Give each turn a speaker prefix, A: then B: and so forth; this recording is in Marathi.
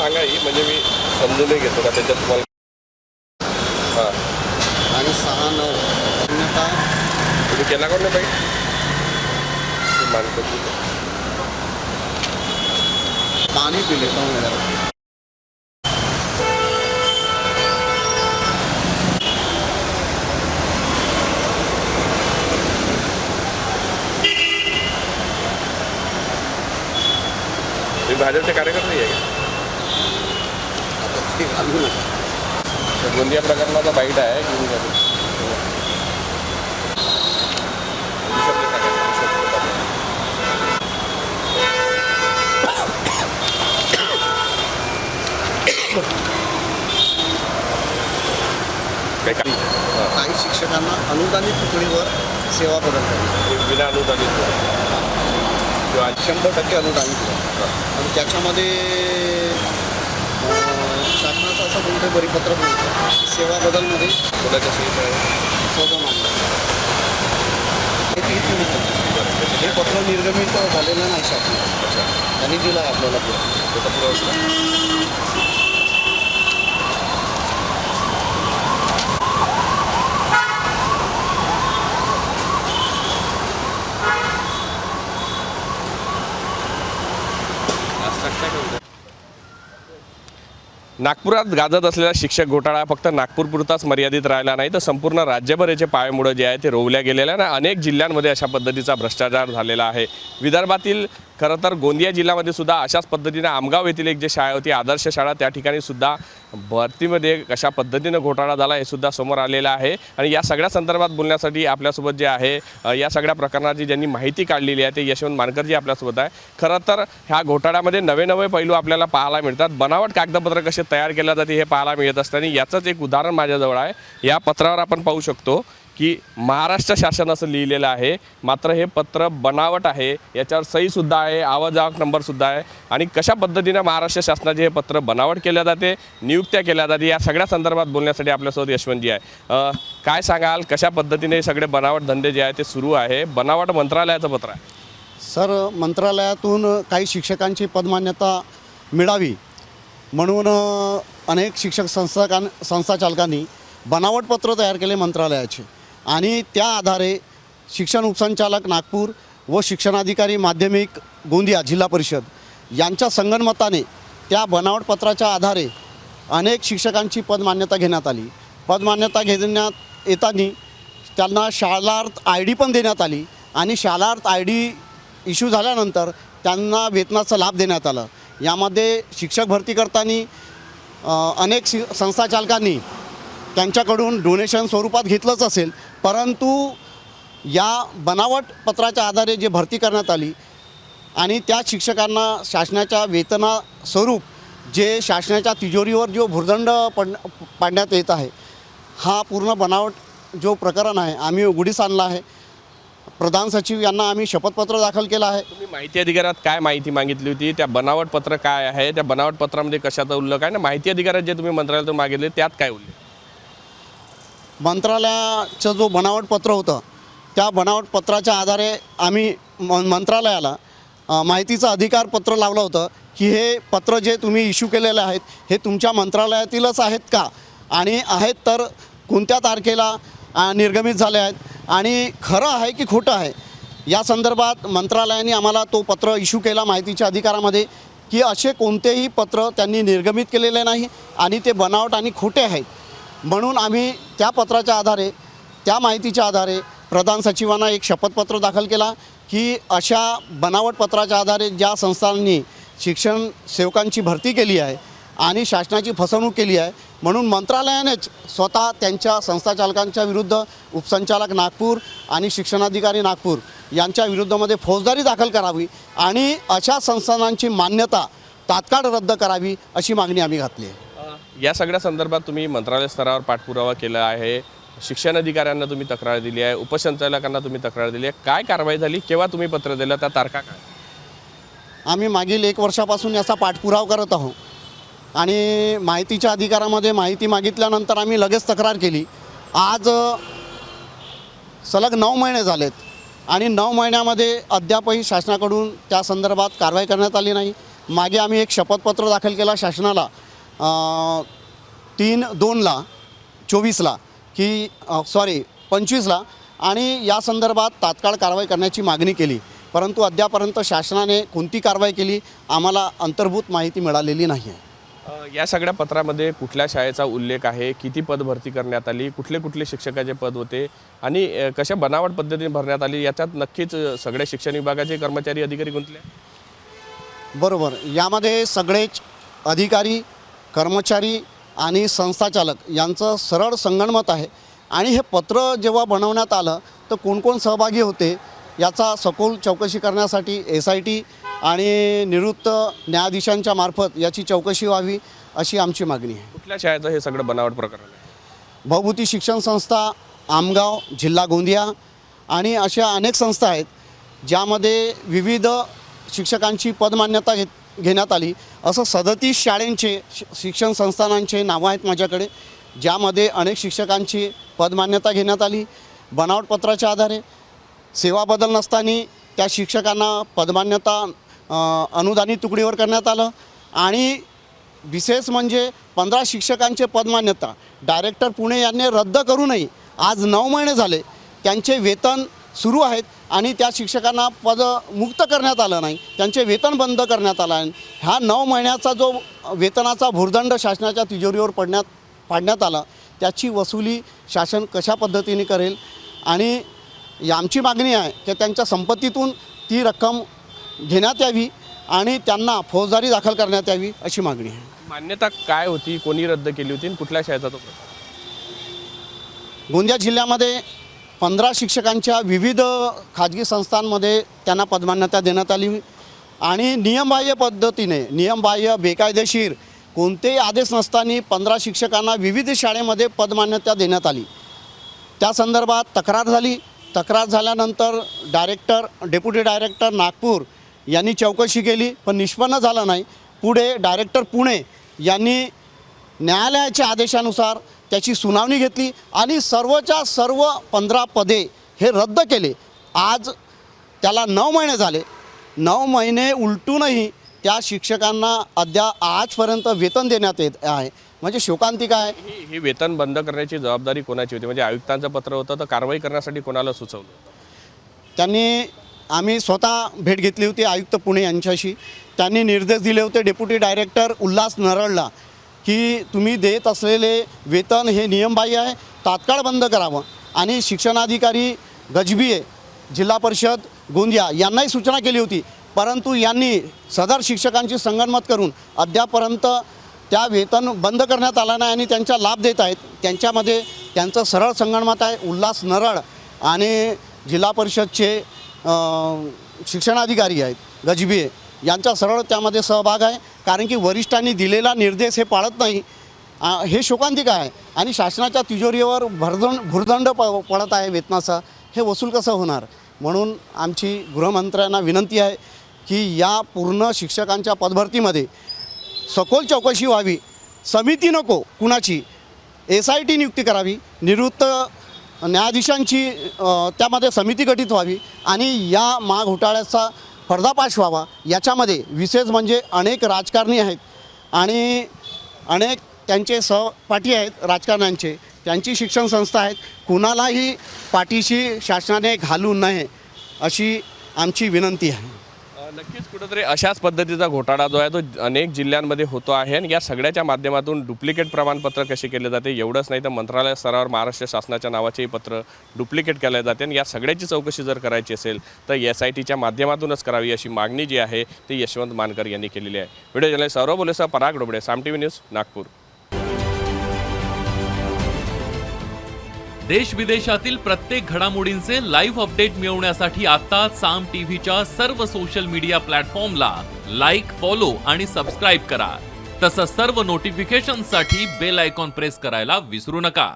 A: सांगा ही, म्हणजे मी समजूनही घेतो का त्याच्यात तुम्हाला. हां,
B: आणि 6-9 अन्यथा
A: तुम्ही केला कोण नाही पाहिजे मानतो तुझं.
B: पाणी पी लेता हूँ मेरा.
A: तुम्ही भाजपचे कार्यकर्ते आहे का?
B: आता ते घालू नका.
A: तर गोंदिया प्रकरणाचा बाईट आहे घेऊन घ्या तुम्ही. हिशोबले टाका, हिशोबले टाका. काही का? हां,
B: काही शिक्षकांना अनुदानित तुकडीवर सेवा प्रदान करणे,
A: विना अनुदानित किंवा
B: 100% अनुदानित आणि त्याच्यामध्ये शासनाचं असं कोणतं परिपत्रक नव्हतं. सेवा बदलमध्ये
A: कोणाच्या सोयीचं आहे?
B: सौदा हे पत्र निर्गमित झालेलं नाही शासन,
A: अच्छा,
B: त्यांनी दिलं आहे आपल्याला पुढे.
A: त्याचा पुरावा. नागपुरात गाजत असलेला शिक्षक घोटाळा फक्त नागपूरपुरताच मर्यादित राहिला नाही, तर संपूर्ण राज्यभर याचे पायमुळं जे आहे ते रोवल्या गेलेल्या आणि अनेक जिल्ह्यांमध्ये अशा पद्धतीचा भ्रष्टाचार झालेला आहे. विदर्भातील खरं तर गोंदिया जिल्ह्यामध्ये सुद्धा अशाच पद्धतीने आमगाव येथील एक जे शाळा होती, आदर्श शाळा, त्या ठिकाणी सुद्धा भरतीमध्ये कशा पद्धतीनं घोटाळा झाला हे सुद्धा समोर आलेलं आहे. आणि या सगळ्या संदर्भात बोलण्यासाठी आपल्यासोबत जे आहे या सगळ्या प्रकरणाची ज्यांनी माहिती काढलेली आहे ते यशवंत मानकरजी आपल्यासोबत आहे. खरं तर ह्या घोटाळ्यामध्ये नवे नवे पैलू आपल्याला पाहायला मिळतात. बनावट कागदपत्र कसे तयार केले जाते हे पाहायला मिळत असताना याचंच एक उदाहरण माझ्याजवळ आहे. या पत्रावर आपण पाहू शकतो की महाराष्ट्र शासन असं लिहिलेलं आहे, मात्र हे पत्र बनावट आहे. याच्यावर सहीसुद्धा आहे, आवाजावक नंबरसुद्धा आहे. आणि कशा पद्धतीनं महाराष्ट्र शासनाचे हे पत्र बनावट केल्या जाते, नियुक्त्या केल्या जाते, या सगळ्या संदर्भात बोलण्यासाठी आपल्यासोबत यशवंतजी आहे. काय सांगाल, कशा पद्धतीने हे सगळे बनावट धंदे जे आहे ते सुरू आहे? बनावट मंत्रालयाचं पत्र आहे.
B: सर, मंत्रालयातून काही शिक्षकांची पदमान्यता मिळावी म्हणून अनेक शिक्षक संस्थाचालकांनी बनावट पत्र तयार केले मंत्रालयाचे आणि त्या आधारे शिक्षण उपसंचालक नागपूर व शिक्षणाधिकारी माध्यमिक गोंदिया जिल्हा परिषद यांच्या संगनमताने त्या बनावट पत्राच्या आधारे अनेक शिक्षकांची पदमान्यता घेण्यात आली. पदमान्यता घेण्यात येताना त्यांना शालार्थ ID पण देण्यात आली आणि शालार्थ ID इश्यू झाल्यानंतर त्यांना वेतनाचा लाभ देण्यात आला. यामध्ये शिक्षक भरती करताना अनेक संस्थाचालकांनी त्यांच्याकडून डोनेशन स्वरूपात घेतलंच असेल, परंतु या बनावट पत्राच्या आधारे जे भरती करण्यात आली आणि त्या शिक्षकांना शासनाच्या वेतनास्वरूप जे शासनाच्या तिजोरीवर जो भुर्दंड पाडण्यात येत आहे, हा पूर्ण बनावट जो प्रकरण आहे आम्ही उघडीस आणला आहे. प्रधान सचिव यांना आम्ही शपथपत्र दाखल केलं आहे.
A: तुम्ही माहिती अधिकारात काय माहिती मागितली होती? त्या बनावट पत्र काय आहे? त्या बनावट पत्रामध्ये कशाचा उल्लेख आहे ना? माहिती अधिकारात जे तुम्ही मंत्रालयातून मागितले त्यात काय उल्लेख?
B: मंत्रालयाचं जो बनावट पत्र होतं त्या बनावट पत्राच्या आधारे आम्ही मंत्रालयाला माहितीचं अधिकार पत्र लावलं होतं की हे पत्र जे तुम्ही इश्यू केलेले आहेत हे तुमच्या मंत्रालयातीलच आहेत का, आणि आहेत तर कोणत्या तारखेला निर्गमित झाले आहेत आणि खरं आहे की खोटं आहे, या संदर्भात मंत्रालयाने आम्हाला तो पत्र इश्यू केला माहितीच्या अधिकारामध्ये की असे कोणतेही पत्र त्यांनी निर्गमित केलेले नाही आणि ते बनावट आणि खोटे आहेत. म्हणून आम्ही त्या पत्राच्या आधारे, त्या माहितीच्या आधारे प्रधान सचिवांना एक शपथपत्र दाखल केला की अशा बनावट पत्राच्या आधारे ज्या संस्थांनी शिक्षण सेवकांची भरती केली आहे आणि शासनाची फसवणूक केली आहे, म्हणून मंत्रालयानेच स्वतः त्यांच्या संस्थाचालकांच्या विरुद्ध उपसंचालक नागपूर आणि शिक्षणाधिकारी नागपूर यांच्या विरुद्धमध्ये फौजदारी दाखल करावी आणि अशा संस्थानांची मान्यता तात्काळ रद्द करावी अशी मागणी आम्ही घातली आहे.
A: या सगळ्या संदर्भात तुम्ही मंत्रालय स्तरावर पाठपुरावा केला आहे, शिक्षण अधिकाऱ्यांना तुम्ही तक्रार दिली आहे, उपसंचालकांना तुम्ही तक्रार दिली आहे. काय कारवाई झाली? केव्हा तुम्ही पत्र दिलं? त्या तारखा काय?
B: आम्ही मागील 1 वर्षापासून याचा पाठपुरावा करत आहोत आणि माहितीच्या अधिकारामध्ये माहिती मागितल्यानंतर आम्ही लगेच तक्रार केली. आज सलग 9 महिने झालेत आणि 9 महिन्यामध्ये अद्यापही शासनाकडून त्या संदर्भात कारवाई करण्यात आली नाही मागे आम्ही एक शपथपत्र दाखल केला शासनाला 3/2/24ला की 25ला, आणि या संदर्भात तात्काळ कारवाई करण्याची मागणी केली, परंतु अद्यापर्यंत शासनाने कोणती कारवाई केली आम्हाला अंतर्भूत माहिती मिळालेली नाही आहे.
A: या सगळ्या पत्रामध्ये कुठल्या शाळेचा उल्लेख आहे, किती पद भरती करण्यात आली, कुठले कुठले शिक्षकाचे पद होते आणि कशा बनावट पद्धतीने भरण्यात आली, याच्यात नक्कीच सगळ्या शिक्षण विभागाचे कर्मचारी अधिकारी गुंतले.
B: बरोबर, यामध्ये सगळेच अधिकारी, कर्मचारी आणि संस्थाचालक यांचं सरळ संगनमत आहे. आणि हे पत्र जेव्हा बनवण्यात आलं तर कोण कोण सहभागी होते याचा सखोल चौकशी करण्यासाठी SIT आणि निवृत्त न्यायाधीशांच्या मार्फत याची चौकशी व्हावी अशी आमची मागणी आहे.
A: कुठल्या शाळेचं हे सगळं बनावट प्रकरण आहे?
B: भवभूती शिक्षण संस्था, आमगाव, जिल्हा गोंदिया आणि अशा अनेक संस्था आहेत ज्यामध्ये विविध शिक्षकांची पदमान्यता घेण्यात आली. असं 37 शाळांचे शिक्षण संस्थानांचे नावं आहेत माझ्याकडे, ज्यामध्ये अनेक शिक्षकांची पदमान्यता घेण्यात आली. बनावट पत्राच्या आधारे सेवा बदल नसताना त्या शिक्षकांना पदमान्यता अनुदानित तुकडीवर करण्यात आलं. आणि विशेष म्हणजे 15 शिक्षकांचे पदमान्यता डायरेक्टर पुणे यांनी रद्द करूनही आज 9 महिने झाले त्यांचे वेतन सुरू आहेत आणि त्या शिक्षकांना पद मुक्त करण्यात आलं नाही, त्यांचे वेतन बंद करण्यात आलं आहे. ह्या 9 महिन्याचा जो वेतनाचा भुर्दंड शासनाच्या तिजोरीवर पाडण्यात आला त्याची वसुली शासन कशा पद्धतीने करेल, आणि आमची मागणी आहे की त्यांच्या संपत्तीतून ती रक्कम घेण्यात यावी आणि त्यांना फौजदारी दाखल करण्यात यावी अशी मागणी आहे.
A: मान्यता काय होती, कोणी रद्द केली होती आणि कुठल्या शाळेचा तो प्रकार?
B: गोंदिया जिल्ह्यामध्ये 15 शिक्षकांच्या विविध खाजगी संस्थांमध्ये त्यांना पदमान्यता देण्यात आली आणि नियमबाह्य पद्धतीने, नियमबाह्य बेकायदेशीर कोणतेही आदेश नसताना 15 शिक्षकांना विविध शाळेमध्ये पदमान्यता देण्यात आली. त्या संदर्भात तक्रार झाली. तक्रार झाल्यानंतर डेप्युटी डायरेक्टर नागपूर यांनी चौकशी केली पण निष्पन्न झालं नाही. पुढे डायरेक्टर पुणे यांनी न्यायालयाच्या आदेशानुसार त्याची सुनावणी घेतली आणि सर्वच्या सर्व 15 पदे हे रद्द केले. आज त्याला 9 महिने झाले. 9 महिने उलटूनही त्या शिक्षकांना आजपर्यंत वेतन देण्यात येत आहे. म्हणजे शोकांतिका आहे.
A: ही वेतन बंद करण्याची जबाबदारी कोणाची होती? म्हणजे आयुक्तांचं पत्र होतं तर कारवाई करण्यासाठी कोणाला सुचवलं?
B: आम्ही स्वतः भेट घेतली होती आयुक्त पुणे यांच्याशी. त्यांनी निर्देश दिले होते डेप्युटी डायरेक्टर उल्हास नरळला की तुम्ही देत असलेले वेतन हे नियमबाह्य आहे, तात्काळ बंद करावं. आणि शिक्षणाधिकारी गजबिये, जिल्हा परिषद गोंदिया यांनाही सूचना केली होती, परंतु यांनी सदर शिक्षकांची संगनमत करून अद्यापर्यंत त्या वेतन बंद करण्यात आला नाही आणि त्यांचा लाभ देत आहेत. त्यांच्यामध्ये त्यांचं सरळ संगनमत आहे. उल्हास नरळ आणि जिल्हा परिषदचे शिक्षणाधिकारी आहेत गजबिये यांचा सरळ त्यामध्ये सहभाग आहे. कारण की वरिष्ठांनी दिलेला निर्देश हे पाळत नाही. हे शोकांतिक आहे आणि शासनाच्या तिजोरीवर भुर्दंड पडत आहे वेतनाचा. हे वसूल कसं होणार? म्हणून आमची गृहमंत्र्यांना विनंती आहे की या पूर्ण शिक्षकांच्या पदभरतीमध्ये सखोल चौकशी व्हावी. समिती नको कुणाची, SIT नियुक्ती करावी, निवृत्त न्यायाधीशांची त्यामध्ये समिती गठीत व्हावी आणि या महाघोटाळ्याचा पर्दाफाश व्हावा. याच्यामध्ये विशेष म्हणजे अनेक राजकारणी आहेत आणि अनेक त्यांचे सहपाठी आहेत राजकारण्यांचे, त्यांची शिक्षण संस्था आहेत. कुणालाही पाठीशी शासनाने घालू नये अशी आमची विनंती आहे.
A: नक्कीच कुठंतरी अशाच पद्धतीचा घोटाळा जो आहे तो अनेक जिल्ह्यांमध्ये होतो आहे आणि या सगळ्याच्या माध्यमातून डुप्लिकेट प्रमाणपत्र कसे केले जाते एवढंच नाही तर मंत्रालय स्तरावर महाराष्ट्र शासनाच्या नावाचेही पत्र डुप्लिकेट केले जाते आणि या सगळ्याची चौकशी जर करायची असेल तर SITच्या माध्यमातूनच करावी अशी मागणी जी आहे ती यशवंत मानकर यांनी केलेली आहे. व्हिडिओ जर्नलिस्ट सौरभ बोलेसह पराग डोबळे, साम TV न्यूज, नागपूर.
C: देश विदेशातील प्रत्येक घडामोडींचे लाईव्ह अपडेट मिळवण्यासाठी आता साम टीव्हीच्या सर्व सोशल मीडिया प्लॅटफॉर्मला लाईक, फॉलो आणि सबस्क्राईब करा. तसंच सर्व नोटिफिकेशनसाठी बेल आयकॉन प्रेस करायला विसरू नका.